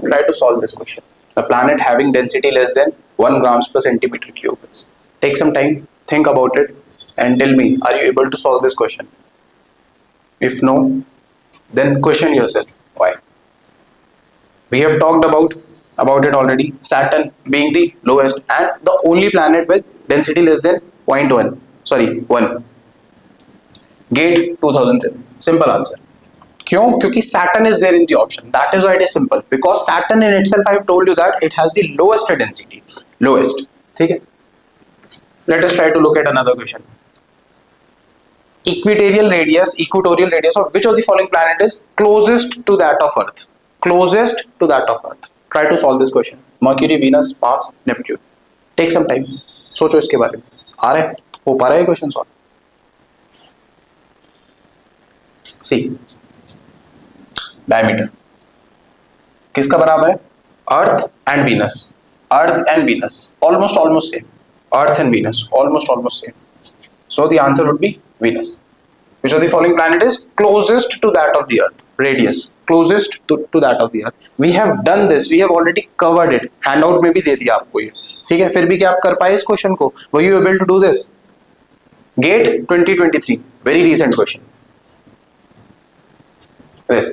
Try to solve this question. A planet having density less than 1 grams per centimeter cube. Take some time, think about it, and tell me, are you able to solve this question? If no, then question yourself why. We have talked about it already. Saturn being the lowest and the only planet with density less than 0.1. Sorry, 1. Gate 2007. Simple answer. क्यों? क्योंकि Saturn is there in the option. That is why it is simple. Because Saturn in itself, I have told you that it has the lowest density. Lowest. ठीक है? Let us try to look at another question. Equatorial radius of which of the following planet is closest to that of Earth? Closest to that of Earth. Try to solve this question. Mercury, Venus, Mars, Neptune. Take some time. सोचो इसके बारे में. आ रहा है? हो पा रहा है क्वेश्चन सॉल्व? See. Diameter. किसका बराबर है? Earth and Venus. Earth and Venus. Almost same. Earth and Venus. Almost same. So the answer would be Venus. Which of the following planet is closest to that of the Earth? Radius. Closest to that of the Earth. We have done this. We have already covered it. Handout में भी दे दिया आपको ये. ठीक है? फिर भी क्या आप कर पाए इस क्वेश्चन को? Were you able to do this? GATE 2023. Very recent question. Yes.